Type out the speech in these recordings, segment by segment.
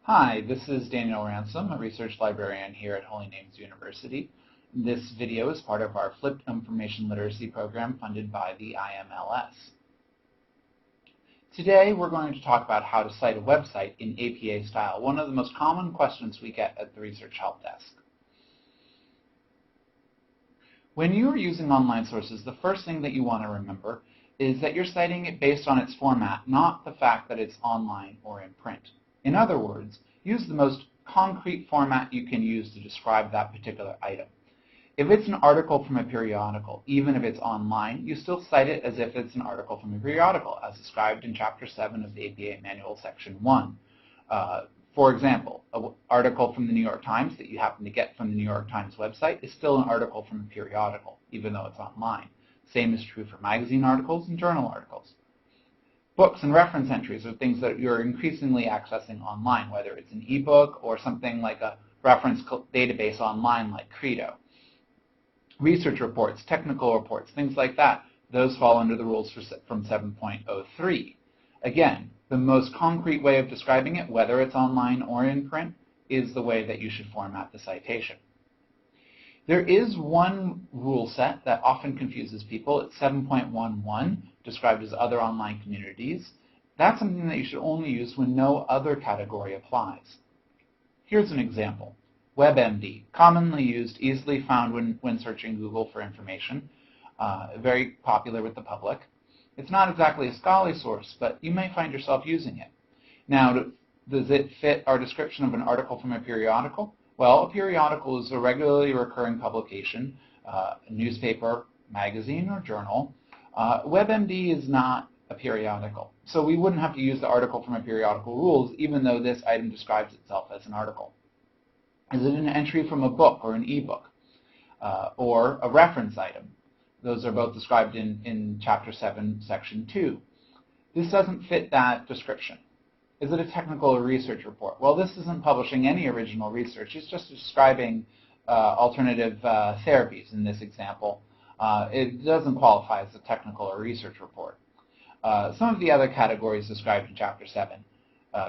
Hi, this is Daniel Ransom, a research librarian here at Holy Names University. This video is part of our Flipped Information Literacy program funded by the IMLS. Today we're going to talk about how to cite a website in APA style, one of the most common questions we get at the Research Help Desk. When you are using online sources, the first thing that you want to remember is that you're citing it based on its format, not the fact that it's online or in print. In other words, use the most concrete format you can use to describe that particular item. If it's an article from a periodical, even if it's online, you still cite it as if it's an article from a periodical, as described in Chapter 7 of the APA Manual, Section 1. For example, an article from the New York Times that you happen to get from the New York Times website is still an article from a periodical, even though it's online. Same is true for magazine articles and journal articles. Books and reference entries are things that you're increasingly accessing online, whether it's an ebook or something like a reference database online like Credo. Research reports, technical reports, things like that, those fall under the rules from 7.03. Again, the most concrete way of describing it, whether it's online or in print, is the way that you should format the citation. There is one rule set that often confuses people. It's 7.11, described as other online communities. That's something that you should only use when no other category applies. Here's an example. WebMD, commonly used, easily found when searching Google for information, very popular with the public. It's not exactly a scholarly source, but you may find yourself using it. Now, does it fit our description of an article from a periodical? Well, a periodical is a regularly recurring publication, a newspaper, magazine, or journal. WebMD is not a periodical, so we wouldn't have to use the article from a periodical rules, even though this item describes itself as an article. Is it an entry from a book or an ebook, or a reference item? Those are both described in Chapter 7, Section 2. This doesn't fit that description. Is it a technical or research report? Well, this isn't publishing any original research. It's just describing alternative therapies in this example. It doesn't qualify as a technical or research report. Some of the other categories described in Chapter 7,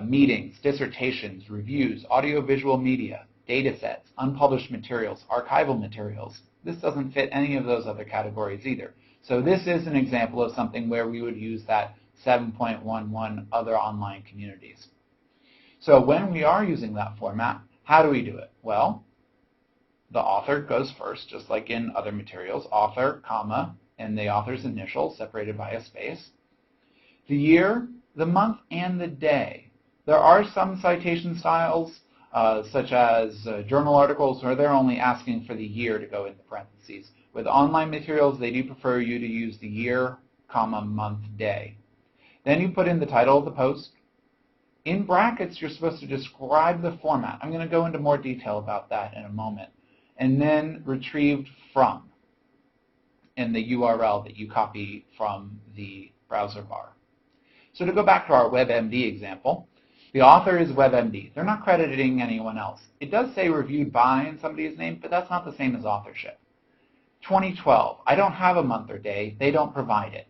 meetings, dissertations, reviews, audiovisual media, data sets, unpublished materials, archival materials. This doesn't fit any of those other categories either. So this is an example of something where we would use that 7.11 other online communities. So when we are using that format, how do we do it? Well, the author goes first, just like in other materials, author, comma, and the author's initial separated by a space. The year, the month, and the day. There are some citation styles, such as journal articles, where they're only asking for the year to go in the parentheses. With online materials, they do prefer you to use the year, comma, month, day. Then you put in the title of the post. In brackets, you're supposed to describe the format. I'm going to go into more detail about that in a moment. And then retrieved from, and the URL that you copy from the browser bar. So to go back to our WebMD example, the author is WebMD. They're not crediting anyone else. It does say reviewed by in somebody's name, but that's not the same as authorship. 2012. I don't have a month or day. They don't provide it.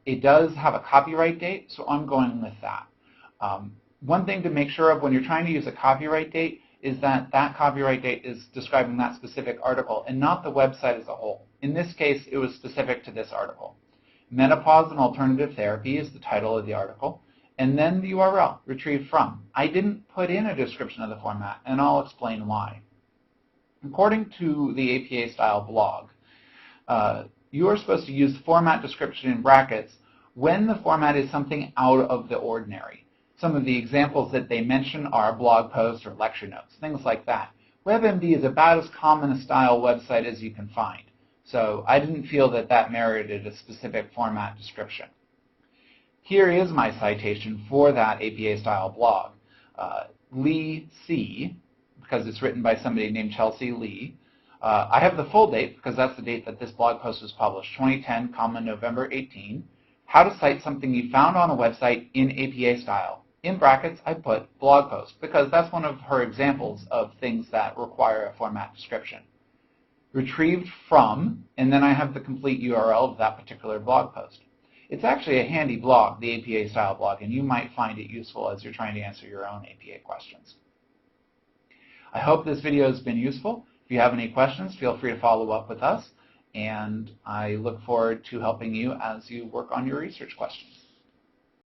It does have a copyright date, so I'm going with that. One thing to make sure of when you're trying to use a copyright date is that that copyright date is describing that specific article and not the website as a whole. In this case, it was specific to this article. Menopause and Alternative Therapy is the title of the article, and then the URL, retrieved from. I didn't put in a description of the format, and I'll explain why. According to the APA style blog, you are supposed to use format description in brackets when the format is something out of the ordinary. Some of the examples that they mention are blog posts or lecture notes, things like that. WebMD is about as common a style website as you can find, so I didn't feel that that merited a specific format description. Here is my citation for that APA style blog. Lee C., because it's written by somebody named Chelsea Lee. I have the full date because that's the date that this blog post was published, 2010, November 18. How to cite something you found on a website in APA style. In brackets, I put blog post because that's one of her examples of things that require a format description. Retrieved from, and then I have the complete URL of that particular blog post. It's actually a handy blog, the APA style blog, and you might find it useful as you're trying to answer your own APA questions. I hope this video has been useful. If you have any questions, feel free to follow up with us, and I look forward to helping you as you work on your research questions.